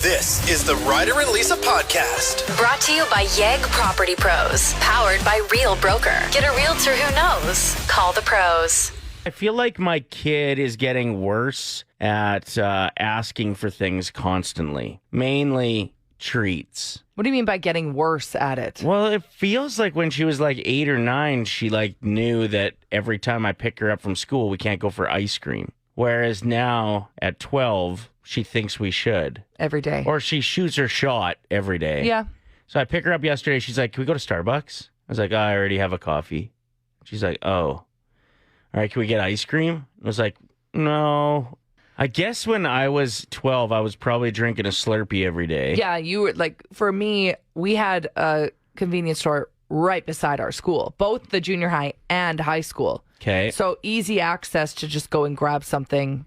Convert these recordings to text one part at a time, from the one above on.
This is the Ryder and Lisa podcast. Brought to you by Yegg Property Pros. Powered by Real Broker. Get a realtor who knows. Call the pros. I feel like my kid is getting worse at asking for things constantly, mainly treats. What do you mean by getting worse at it? Well, it feels like when she was like 8 or 9, she knew that every time I pick her up from school, we can't go for ice cream. Whereas now at 12, she thinks we should. Every day. Or she shoots her shot every day. Yeah. So I pick her up yesterday. She's like, can we go to Starbucks? I was like, oh, I already have a coffee. She's like, oh. All right, can we get ice cream? I was like, no. I guess when I was 12, I was probably drinking a Slurpee every day. Yeah, you were for me, we had a convenience store right beside our school, both the junior high and high school. Okay. So easy access to just go and grab something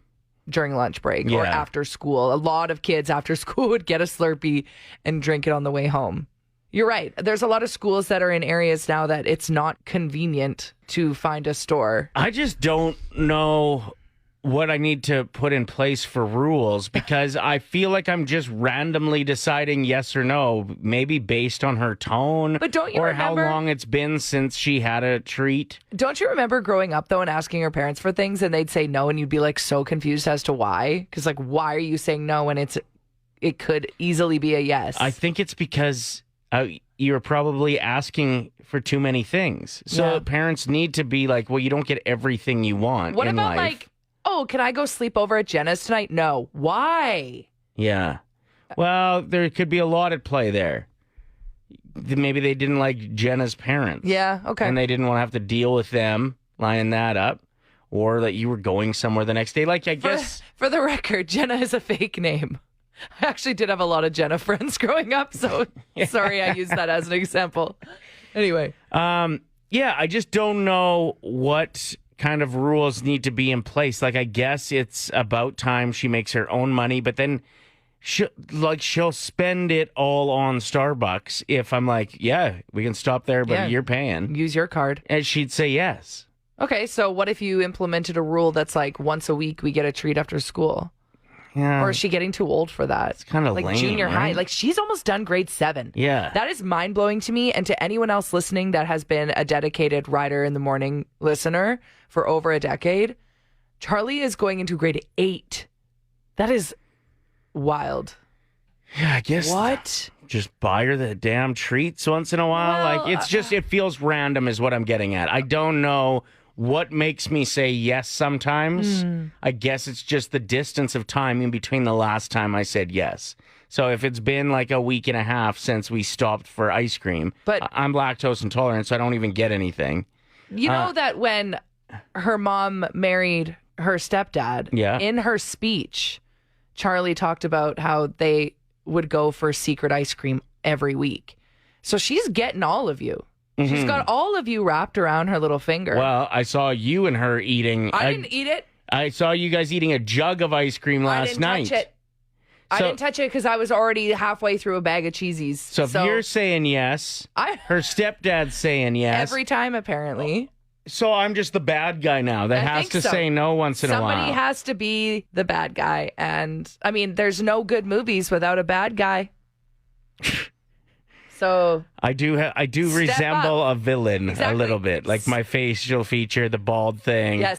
during lunch break or after school. A lot of kids after school would get a Slurpee and drink it on the way home. You're right. There's a lot of schools that are in areas now that it's not convenient to find a store. I just don't know what I need to put in place for rules because I feel like I'm just randomly deciding yes or no, maybe based on her tone. But don't you or remember how long it's been since she had a treat. Don't you remember growing up, though, and asking your parents for things and they'd say no and you'd be so confused as to why? Because why are you saying no when it could easily be a yes? I think it's because you're probably asking for too many things. So parents need to be well, you don't get everything you want what in about life. Oh, can I go sleep over at Jenna's tonight? No. Why? Yeah. Well, there could be a lot at play there. Maybe they didn't like Jenna's parents. Yeah, okay. And they didn't want to have to deal with them lining that up. Or that you were going somewhere the next day. I guess... For the record, Jenna is a fake name. I actually did have a lot of Jenna friends growing up, so sorry I used that as an example. Anyway. Yeah, I just don't know what kind of rules need to be in place. I guess it's about time she makes her own money, but then she'll spend it all on Starbucks if I'm yeah, we can stop there, but you're paying. Use your card. And she'd say yes. Okay, so what if you implemented a rule that's once a week we get a treat after school? Yeah. Or is she getting too old for that? It's kind of lame, junior high. right? She's almost done grade 7. Yeah. That is mind-blowing to me and to anyone else listening that has been a dedicated Ryder in the Morning listener for over a decade. Charlie is going into grade 8. That is wild. Yeah, I guess. What? Just buy her the damn treats once in a while. Well, it feels random is what I'm getting at. I don't know what makes me say yes sometimes. I guess it's just the distance of time in between the last time I said yes. So if it's been a week and a half since we stopped for ice cream, but I'm lactose intolerant, so I don't even get anything. You know that when her mom married her stepdad, in her speech, Charlie talked about how they would go for secret ice cream every week. So she's getting all of you. She's got all of you wrapped around her little finger. Well, I saw you and her eating. I didn't eat it. I saw you guys eating a jug of ice cream last night. I didn't touch it because I was already halfway through a bag of cheesies. So if you're saying yes, her stepdad's saying yes. Every time, apparently. So I'm just the bad guy now that has to say no once in a while. Somebody has to be the bad guy. And, there's no good movies without a bad guy. So I do resemble a villain a little bit, my facial feature, the bald thing. Yes.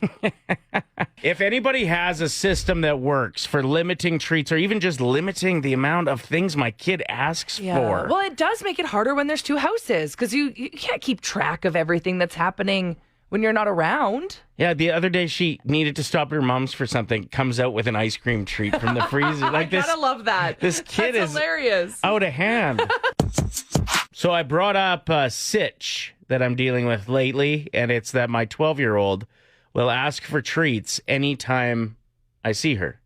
If anybody has a system that works for limiting treats or even just limiting the amount of things my kid asks for. Well, it does make it harder when there's 2 houses because you can't keep track of everything that's happening when you're not around. Yeah, the other day she needed to stop her mom's for something, comes out with an ice cream treat from the freezer. I gotta love that. This kid That's is hilarious. Out of hand. So I brought up a sitch that I'm dealing with lately, and it's that my 12-year-old will ask for treats anytime I see her.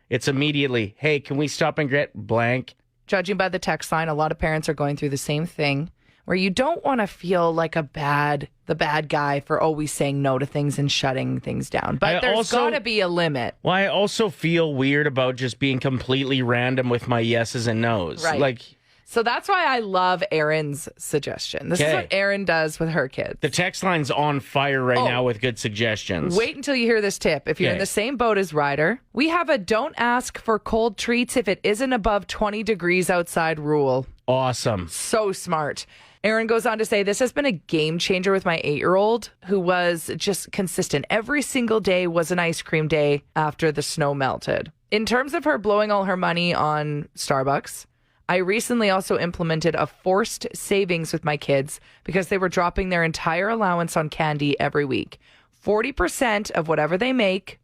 It's immediately, hey, can we stop and get blank? Judging by the text line, a lot of parents are going through the same thing, where you don't want to feel like the bad guy for always saying no to things and shutting things down. But there's got to be a limit. Well, I also feel weird about just being completely random with my yeses and nos. Right. So that's why I love Erin's suggestion. This is what Erin does with her kids. The text line's on fire right now with good suggestions. Wait until you hear this tip. If you're in the same boat as Ryder, we have a don't ask for cold treats if it isn't above 20 degrees outside rule. Awesome. So smart. Erin goes on to say, this has been a game changer with my 8-year-old who was just consistent. Every single day was an ice cream day after the snow melted. In terms of her blowing all her money on Starbucks, I recently also implemented a forced savings with my kids because they were dropping their entire allowance on candy every week. 40% of whatever they make,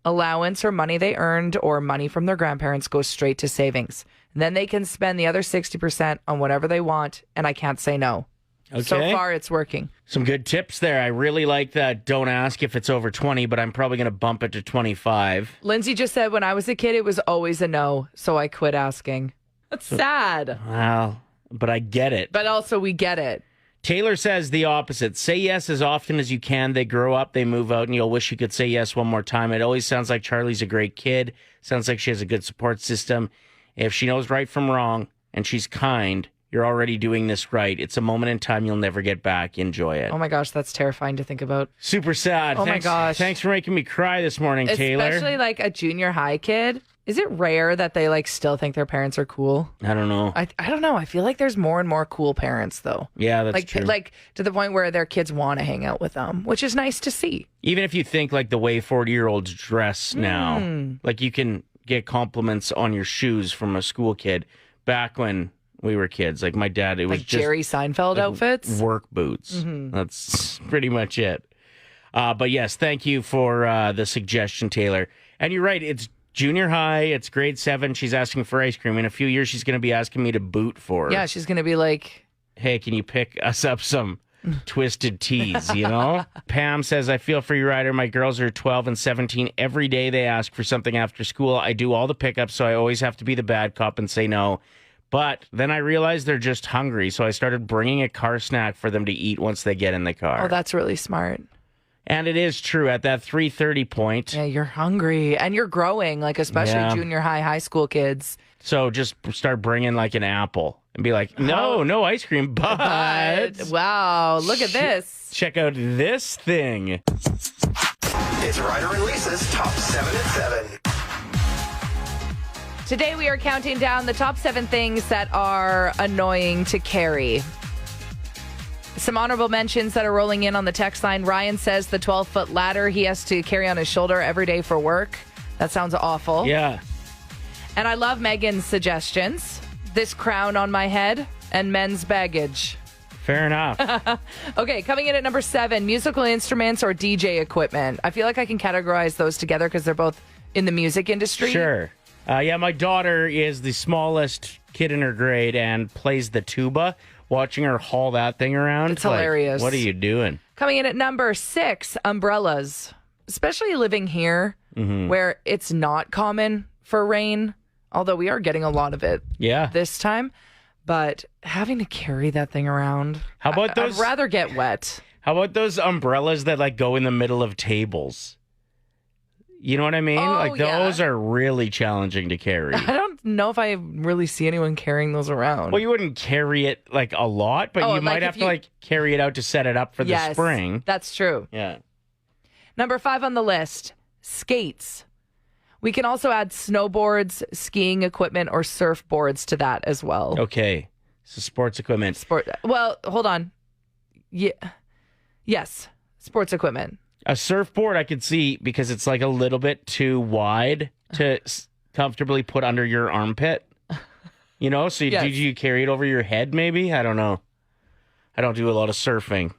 allowance or money they earned or money from their grandparents, goes straight to savings. Then they can spend the other 60% on whatever they want, and I can't say no. Okay. So far, it's working. Some good tips there. I really like that. Don't ask if it's over 20, but I'm probably going to bump it to 25. Lindsay just said, when I was a kid, it was always a no, so I quit asking. That's sad. Well, but I get it. But also, we get it. Taylor says the opposite. Say yes as often as you can. They grow up, they move out, and you'll wish you could say yes one more time. It always sounds like Charlie's a great kid. Sounds like she has a good support system. If she knows right from wrong and she's kind, you're already doing this right. It's a moment in time you'll never get back. Enjoy it. Oh my gosh, that's terrifying to think about. Super sad. Oh my gosh. Thanks for making me cry this morning, Taylor. Especially like a junior high kid. Is it rare that they like still think their parents are cool? I don't know. I don't know. I feel like there's more and more cool parents though. Yeah, that's true. Like to the point where their kids want to hang out with them, which is nice to see. Even if you think like the way 40-year-olds dress now, like you can get compliments on your shoes from a school kid. Back when we were kids, like my dad, it was like just Jerry Seinfeld outfits, work boots. That's pretty much it. But yes, thank you for the suggestion, Taylor. And you're right. It's junior high. It's grade 7. She's asking for ice cream. In a few years, she's going to be asking me to boot for her. Yeah, she's going to be like, hey, can you pick us up some twisted teas, you know? Pam says, I feel for you, Ryder. My girls are 12 and 17. Every day they ask for something after school. I do all the pickups, so I always have to be the bad cop and say no. But then I realized they're just hungry, so I started bringing a car snack for them to eat once they get in the car. oh, that's really smart. And it is true. At that 3:30 point, Yeah, you're hungry and you're growing, like especially junior high school kids. so just start bringing like an apple and be like, no ice cream, but Wow, look at this. check out this thing. It's Ryder and Lisa's Top 7 at 7. Today we are counting down the top 7 things that are annoying to carry. Some honorable mentions that are rolling in on the text line. Ryan says the 12-foot ladder he has to carry on his shoulder every day for work. That sounds awful. Yeah. And I love Megan's suggestions. This crown on my head and men's baggage. Fair enough. Okay, coming in at number 7, musical instruments or DJ equipment. I feel like I can categorize those together because they're both in the music industry. Sure. Yeah, my daughter is the smallest kid in her grade and plays the tuba. Watching her haul that thing around. It's hilarious. What are you doing? Coming in at number 6, umbrellas. Especially living here where it's not common for rain, although we are getting a lot of it this time. But having to carry that thing around. How about those? I'd rather get wet. How about those umbrellas that like go in the middle of tables? You know what I mean? Oh, like those are really challenging to carry. I don't know if I really see anyone carrying those around. Well, you wouldn't carry it like a lot, but you might have to like carry it out to set it up for the spring. That's true. Yeah. Number 5 on the list, skates. We can also add snowboards, skiing equipment, or surfboards to that as well. Okay. So sports equipment. Well, hold on. Yeah. Yes. Sports equipment. A surfboard I could see because it's like a little bit too wide to comfortably put under your armpit. You know, so do you carry it over your head maybe? I don't know. I don't do a lot of surfing.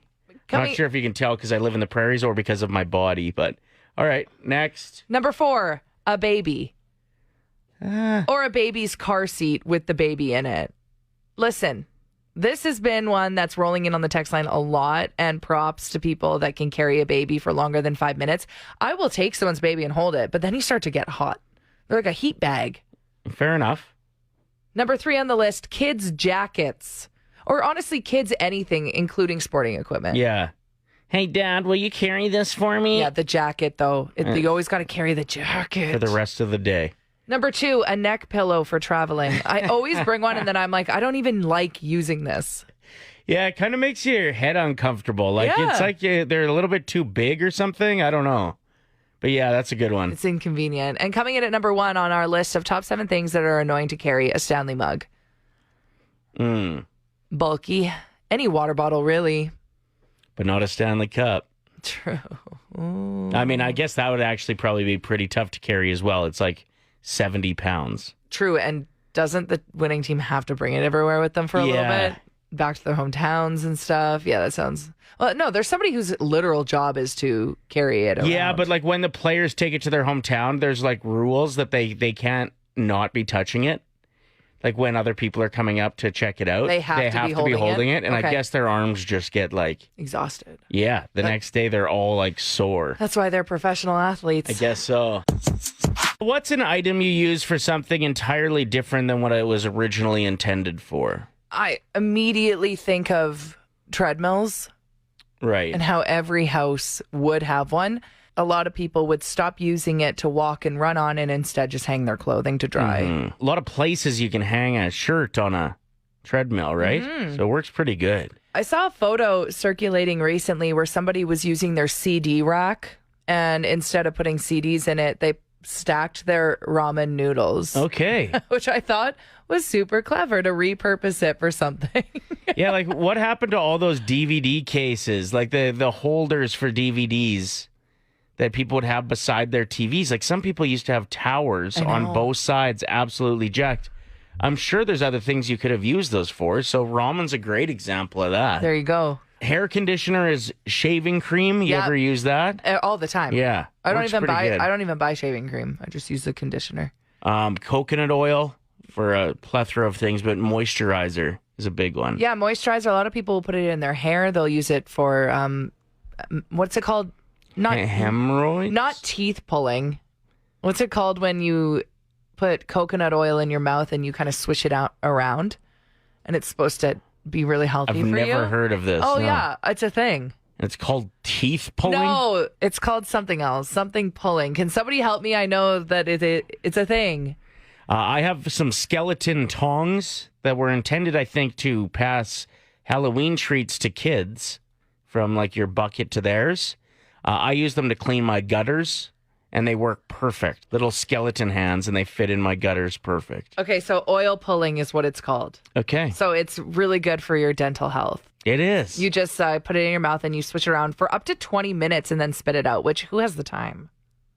I'm not sure if you can tell because I live in the prairies or because of my body, but all right, next. Number 4, a baby. Or a baby's car seat with the baby in it. Listen, this has been one that's rolling in on the text line a lot, and props to people that can carry a baby for longer than 5 minutes. I will take someone's baby and hold it, but then you start to get hot. They're like a heat bag. Fair enough. Number 3 on the list, kids' jackets. Or honestly, kids' anything, including sporting equipment. Yeah. Hey, Dad, will you carry this for me? Yeah, the jacket, though. You always got to carry the jacket. For the rest of the day. Number 2, a neck pillow for traveling. I always bring one and then I'm like, I don't even like using this. Yeah, it kind of makes your head uncomfortable. Like it's like they're a little bit too big or something. I don't know. But yeah, that's a good one. It's inconvenient. And coming in at number 1 on our list of top 7 things that are annoying to carry, a Stanley mug. Bulky. Any water bottle, really. But not a Stanley Cup. True. I mean, I guess that would actually probably be pretty tough to carry as well. It's like 70 pounds. True. And doesn't the winning team have to bring it everywhere with them for a little bit? Back to their hometowns and stuff. Yeah, that sounds... Well, no, there's somebody whose literal job is to carry it around. Yeah, but like when the players take it to their hometown, there's like rules that they can't not be touching it. Like when other people are coming up to check it out, they have to be holding it. And I guess their arms just get like... exhausted. Yeah, the next day they're all like sore. That's why they're professional athletes. I guess so. What's an item you use for something entirely different than what it was originally intended for? I immediately think of treadmills. Right. And how every house would have one. A lot of people would stop using it to walk and run on and instead just hang their clothing to dry. A lot of places you can hang a shirt on a treadmill, right? So it works pretty good. I saw a photo circulating recently where somebody was using their CD rack, and instead of putting CDs in it, they stacked their ramen noodles. Okay. Which I thought was super clever to repurpose it for something. Yeah, like what happened to all those DVD cases, like the holders for DVDs that people would have beside their TVs? Like some people used to have towers on both sides, absolutely jacked. I'm sure there's other things you could have used those for. So ramen's a great example of that. There you go. Hair conditioner is shaving cream. You ever use that? All the time. Yeah. I don't even buy shaving cream. I just use the conditioner. Coconut oil for a plethora of things, but moisturizer is a big one. Yeah, moisturizer. A lot of people will put it in their hair. They'll use it for what's it called? Not hemorrhoids? Not teeth pulling. What's it called when you put coconut oil in your mouth and you kind of swish it out around, and it's supposed to be really healthy for you? I've never heard of this. Oh, no. Yeah. It's a thing. It's called teeth pulling? No, it's called something else. Something pulling. Can somebody help me? I know that it's a thing. I have some skeleton tongs that were intended, I think, to pass Halloween treats to kids from like your bucket to theirs. I use them to clean my gutters, and they work perfect. Little skeleton hands, and they fit in my gutters perfect. Okay, so oil pulling is what it's called. Okay. So it's really good for your dental health. It is. You just put it in your mouth and you switch it around for up to 20 minutes and then spit it out, which who has the time?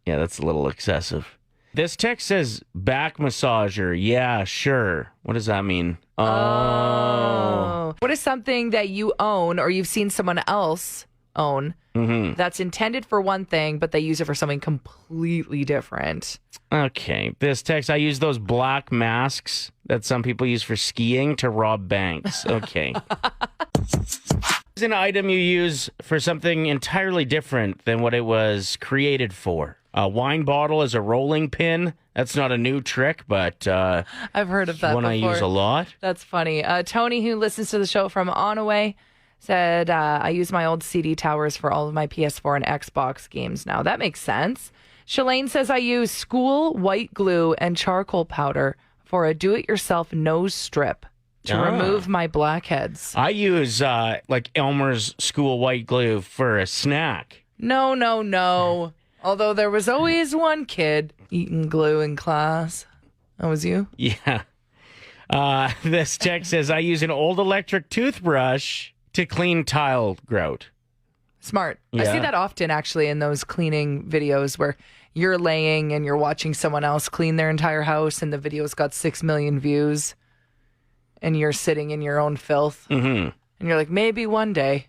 Yeah, that's a little excessive. This text says back massager. Yeah, sure. What does that mean? Oh. What is something that you own or you've seen someone else own that's intended for one thing, but they use it for something completely different? Okay. This text, I use those black masks that some people use for skiing to rob banks. Okay. It's an item you use for something entirely different than what it was created for. A wine bottle is a rolling pin. That's not a new trick, but I've heard of that one before. I use a lot. That's funny. Tony, who listens to the show from Onaway, said, I use my old CD towers for all of my PS4 and Xbox games now. That makes sense. Shalane says, I use school white glue and charcoal powder for a do-it-yourself nose strip to remove my blackheads. I use like Elmer's school white glue for a snack. No. Although there was always one kid eating glue in class. That was you? Yeah. This text says, I use an old electric toothbrush to clean tile grout. Smart. Yeah. I see that often, actually, in those cleaning videos where you're laying and you're watching someone else clean their entire house and the video's got 6 million views and you're sitting in your own filth. And you're like, maybe one day,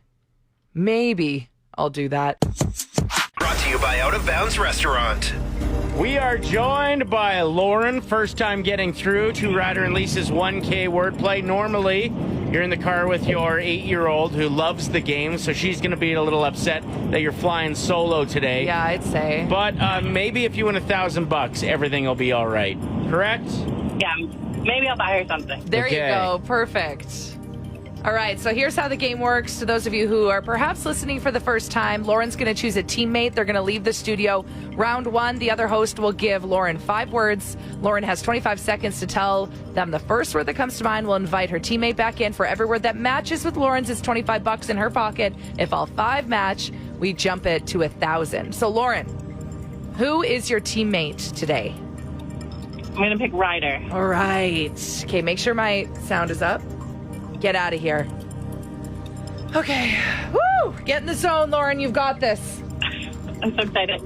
maybe I'll do that. Brought to you by Out of Bounds Restaurant. We are joined by Lauren, first time getting through to Ryder and Lisa's 1K wordplay. Normally, you're in the car with your 8-year-old who loves the game, so she's going to be a little upset that you're flying solo today. Yeah, I'd say. But maybe if you win $1,000, everything will be all right. Correct? Yeah, maybe I'll buy her something. There you go. Perfect. All right, so here's how the game works. To those of you who are perhaps listening for the first time, Lauren's going to choose a teammate. They're going to leave the studio. Round one, the other host will give Lauren 5 words. Lauren has 25 seconds to tell them the first word that comes to mind. We'll invite her teammate back in. For every word that matches with Lauren's, it's $25 in her pocket. If all 5 match, we jump it to 1,000. So, Lauren, who is your teammate today? I'm going to pick Ryder. All right. Okay, make sure my sound is up. Get out of here. Okay. Woo! Get in the zone, Lauren. You've got this. I'm so excited.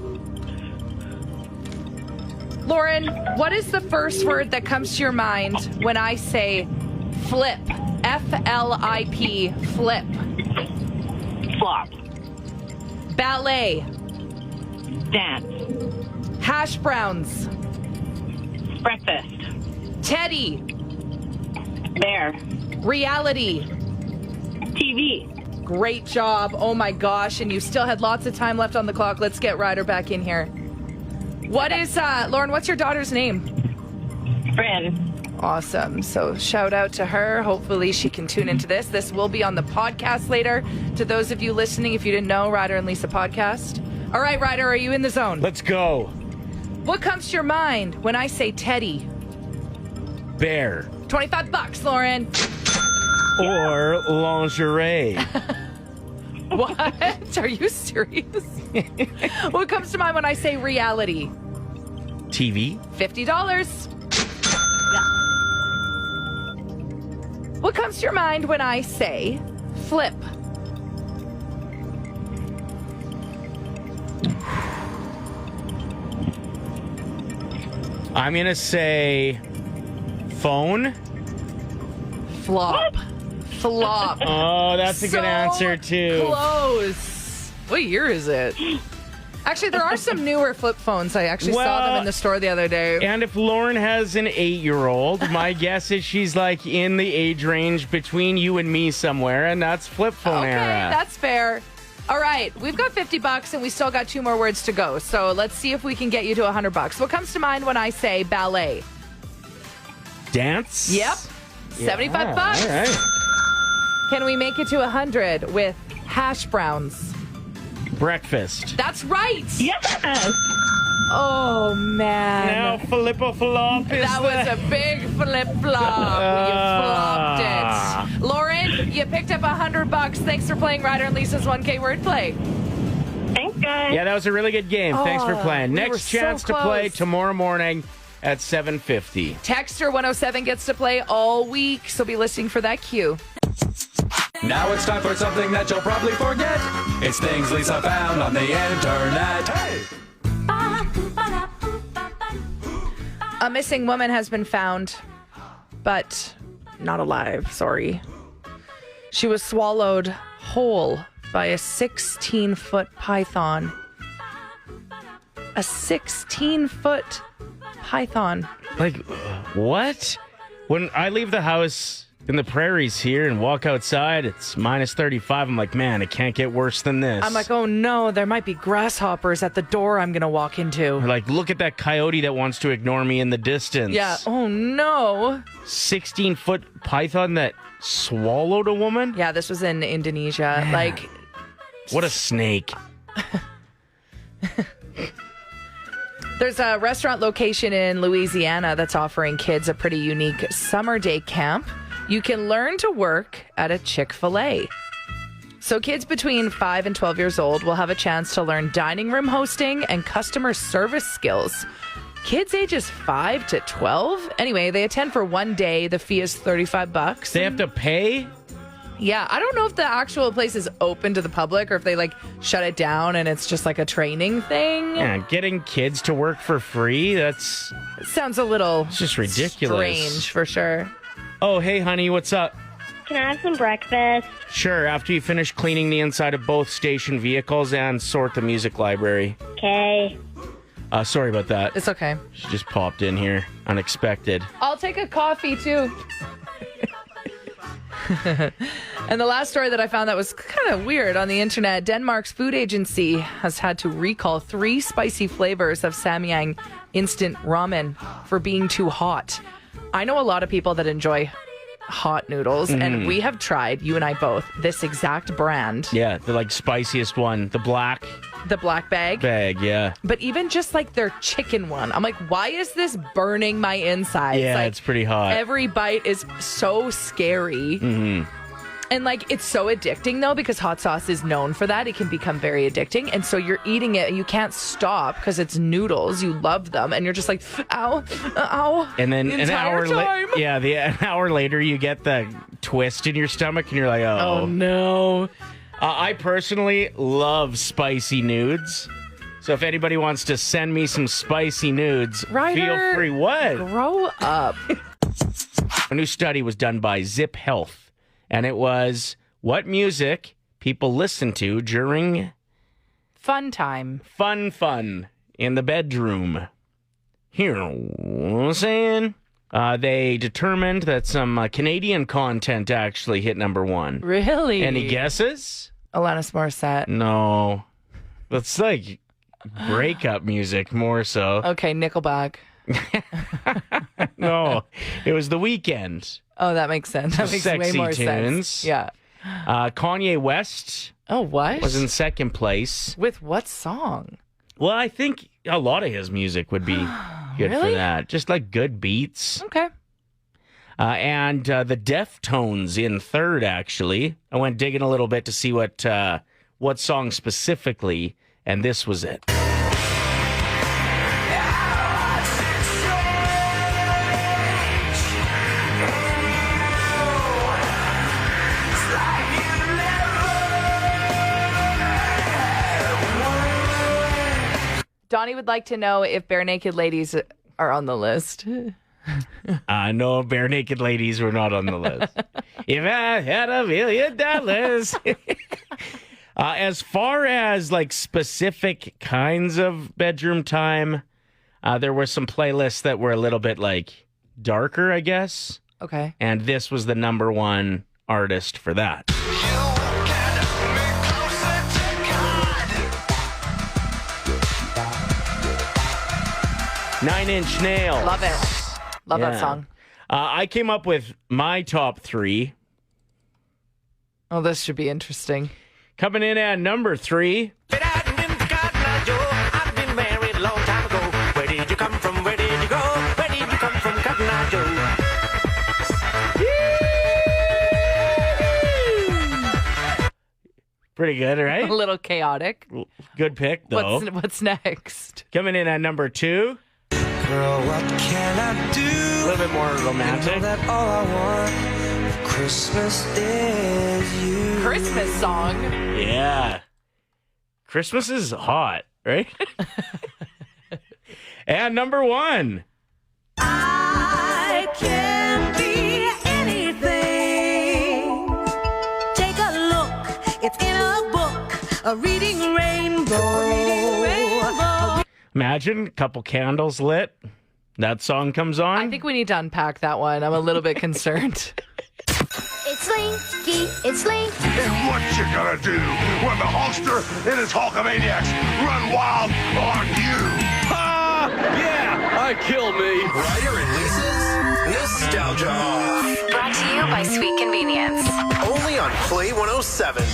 Lauren, what is the first word that comes to your mind when I say flip? F-L-I-P, flip. Flop. Ballet. Dance. Hash browns. Breakfast. Teddy. Bear. Reality. TV. Great job. Oh my gosh. And you still had lots of time left on the clock. Let's get Ryder back in here. What is, Lauren, what's your daughter's name? Bryn. Awesome. So shout out to her. Hopefully she can tune into this. This will be on the podcast later. To those of you listening, if you didn't know, Ryder and Lisa podcast. All right, Ryder, are you in the zone? Let's go. What comes to your mind when I say Teddy? Bear. $25, Lauren. Or lingerie. What? Are you serious? What comes to mind when I say reality? TV. $50. What comes to your mind when I say flip? I'm going to say phone. Flop. Flop. Oh, that's a good answer, too. Close. What year is it? Actually, there are some newer flip phones. I actually saw them in the store the other day. And if Lauren has an 8-year-old, my guess is she's like in the age range between you and me somewhere, and that's flip phone Okay, era. that's fair. All right, we've got $50 and we still got 2 more words to go. So let's see if we can get you to $100. What comes to mind when I say ballet? Dance? Yep. $75. All right. Can we make it to 100 with hash browns? Breakfast. That's right. Yes. Oh, man. Now, Filippo Flop is That was a big flip-flop. You flopped it. Lauren, you picked up $100. Thanks for playing Ryder and Lisa's 1K wordplay. Thanks, guys. Yeah, that was a really good game. Thanks for playing. we were Next so chance to play close. tomorrow morning at 7:50. Texter 107 gets to play all week, so be listening for that cue. Now it's time for something that you'll probably forget. It's things Lisa found on the internet. Hey! A missing woman has been found, but not alive, sorry. She was swallowed whole by a 16-foot python. A 16-foot python. Like, what? When I leave the house in the prairies here and walk outside, it's minus 35. I'm like, man, it can't get worse than this. I'm like, oh no, there might be grasshoppers at the door I'm going to walk into. Like, look at that coyote that wants to ignore me in the distance. Yeah, oh no. 16-foot python that swallowed a woman? Yeah, this was in Indonesia. Man. Like, What a snake. there's a restaurant location in Louisiana that's offering kids a pretty unique summer day camp. You can learn to work at a Chick-fil-A. So kids between 5 and 12 years old will have a chance to learn dining room hosting and customer service skills. Kids ages 5 to 12? Anyway, they attend for 1 day. The fee is $35. They have to pay? Yeah, I don't know if the actual place is open to the public or if they like shut it down and it's just like a training thing. Yeah, getting kids to work for free? That's It sounds a little it's just ridiculous. strange for sure. Oh, hey, honey, what's up? Can I have some breakfast? Sure, after you finish cleaning the inside of both station vehicles and sort the music library. Okay. Sorry about that. It's okay. She just popped in here, unexpected. I'll take a coffee too. And the last story that I found that was kind of weird on the internet, Denmark's food agency has had to recall 3 spicy flavors of Samyang instant ramen for being too hot. I know a lot of people that enjoy hot noodles, and we have tried, you and I both, this exact brand. Yeah, the like spiciest one, the black bag. Yeah. But even just like their chicken one, I'm like, why is this burning my insides? Yeah, like, it's pretty hot. Every bite is so scary. Mm-hmm. And like, it's so addicting though, because hot sauce is known for that. It can become very addicting. And so you're eating it and you can't stop because it's noodles. You love them. And you're just like, ow, ow. And then the an hour later, an hour later, you get the twist in your stomach and you're like, oh no. I personally love spicy nudes. So if anybody wants to send me some spicy nudes, Ryder, feel free. What? Grow up. A new study was done by Zip Health. And it was what music people listen to during fun time. Fun in the bedroom. Here, I'm saying they determined that some Canadian content actually hit number one. Really? Any guesses? Alanis Morissette. No. That's like breakup music more so. Okay, Nickelback. No, it was The Weeknd. Oh, that makes sense. That makes way more sense. Yeah. Kanye West. Oh, what? Was in second place. With what song? Well, I think a lot of his music would be good for that. Just like good beats. Okay. And the Deftones in third, actually. I went digging a little bit to see what song specifically, and this was it. Donnie would like to know if Bare Naked Ladies are on the list. No, Bare Naked Ladies were not on the list. If I had $1 million. As far as like specific kinds of bedroom time, there were some playlists that were a little bit like darker, I guess. Okay. And this was the number one artist for that. 9 Inch Nails. Love it. Love that song. I came up with my top 3. Oh, this should be interesting. Coming in at number 3. I've been married a long time ago. Where did you come from? Where did you go? Where did you come from, Cotton Eye Joe? Pretty good, right? A little chaotic. Good pick, though. What's next? Coming in at number 2. Girl, what can I do? A little bit more romantic. You know that all I want for Christmas is you. Christmas song. Yeah. Christmas is hot, right? And number 1. I can be anything. Take a look. It's in a book. A reading rainbow. Imagine a couple candles lit. That song comes on. I think we need to unpack that one. I'm a little bit concerned. It's Slinky, it's Slinky. And what you gonna do when the Hulkster and his Hulkamaniacs run wild on you? Ah, yeah, I kill me. Ryder and Lisa's Nostalgia Off. Brought to you by Sweet Convenience. Only on Play 107.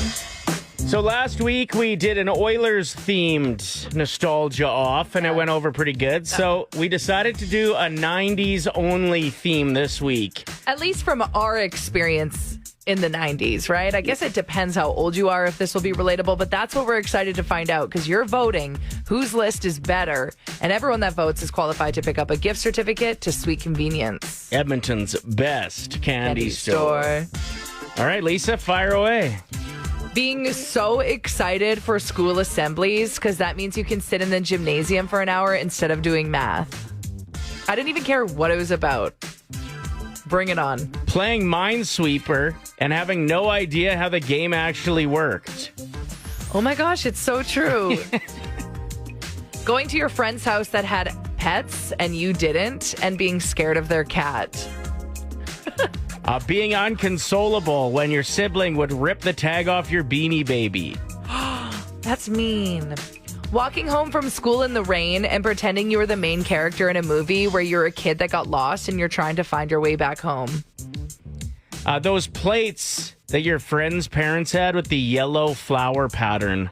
So last week we did an Oilers-themed nostalgia off, and it went over pretty good. So we decided to do a 90s-only theme this week. At least from our experience in the 90s, right? I guess it depends how old you are if this will be relatable, but that's what we're excited to find out because you're voting whose list is better, and everyone that votes is qualified to pick up a gift certificate to Sweet Convenience. Edmonton's best candy store. All right, Lisa, fire away. Being so excited for school assemblies because that means you can sit in the gymnasium for an hour instead of doing math. I didn't even care what it was about. Bring it on. Playing Minesweeper and having no idea how the game actually worked. Oh my gosh, it's so true. Going to your friend's house that had pets and you didn't, and being scared of their cat. Being unconsolable when your sibling would rip the tag off your Beanie Baby. That's mean. Walking home from school in the rain and pretending you were the main character in a movie where you're a kid that got lost and you're trying to find your way back home. Those plates that your friend's parents had with the yellow flower pattern.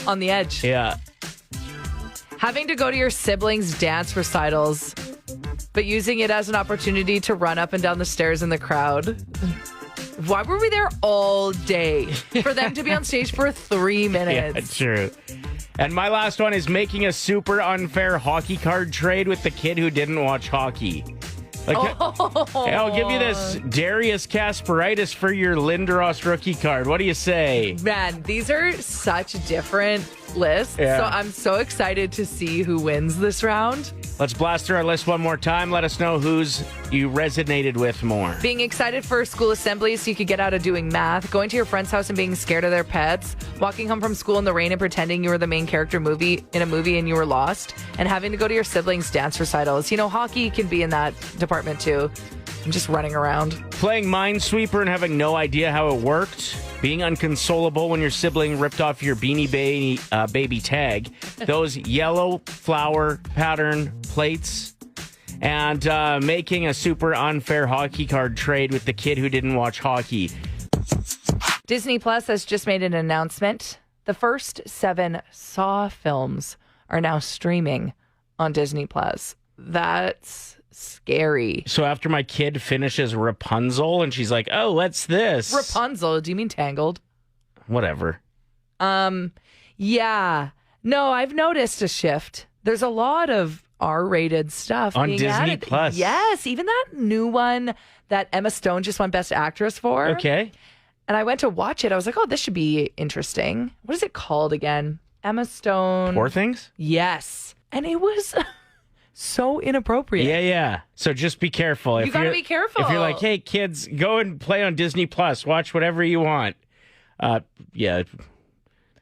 On the edge. Yeah. Having to go to your siblings' dance recitals, but using it as an opportunity to run up and down the stairs in the crowd. Why were we there all day? For them to be on stage for 3 minutes. Yeah, true. And my last one is making a super unfair hockey card trade with the kid who didn't watch hockey. Like, hey, I'll give you this Darius Kasparaitis for your Lindros rookie card. What do you say? Man, these are such different lists. So I'm so excited to see who wins this round. Let's blast through our list one more time. Let us know who's you resonated with more. Being excited for school assemblies so you could get out of doing math, going to your friend's house and being scared of their pets, walking home from school in the rain and pretending you were the main character in a movie and you were lost, and having to go to your siblings' dance recitals. You know, hockey can be in that department too. I'm just running around. Playing Minesweeper and having no idea how it worked. Being unconsolable when your sibling ripped off your Beanie Baby tag. Those yellow flower pattern plates. And making a super unfair hockey card trade with the kid who didn't watch hockey. Disney Plus has just made an announcement. The first 7 Saw films are now streaming on Disney Plus. That's scary. So after my kid finishes Rapunzel and she's like, oh, what's this? Rapunzel? Do you mean Tangled? Whatever. Yeah. No, I've noticed a shift. There's a lot of R-rated stuff on being Disney added. Plus. Yes, even that new one that Emma Stone just won Best Actress for. Okay. And I went to watch it. I was like, oh, this should be interesting. What is it called again? Emma Stone. Poor Things? Yes. And it was so inappropriate. Yeah. So just be careful. You gotta be careful. If you're like, hey, kids, go and play on Disney Plus. Watch whatever you want. Yeah.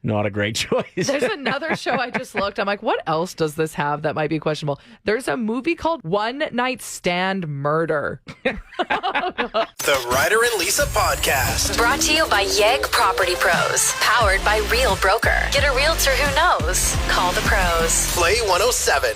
Not a great choice. There's another show I just looked. I'm like, what else does this have that might be questionable? There's a movie called One Night Stand Murder. The Ryder and Lisa Podcast. Brought to you by Yegg Property Pros. Powered by Real Broker. Get a realtor who knows. Call the pros. Play 107.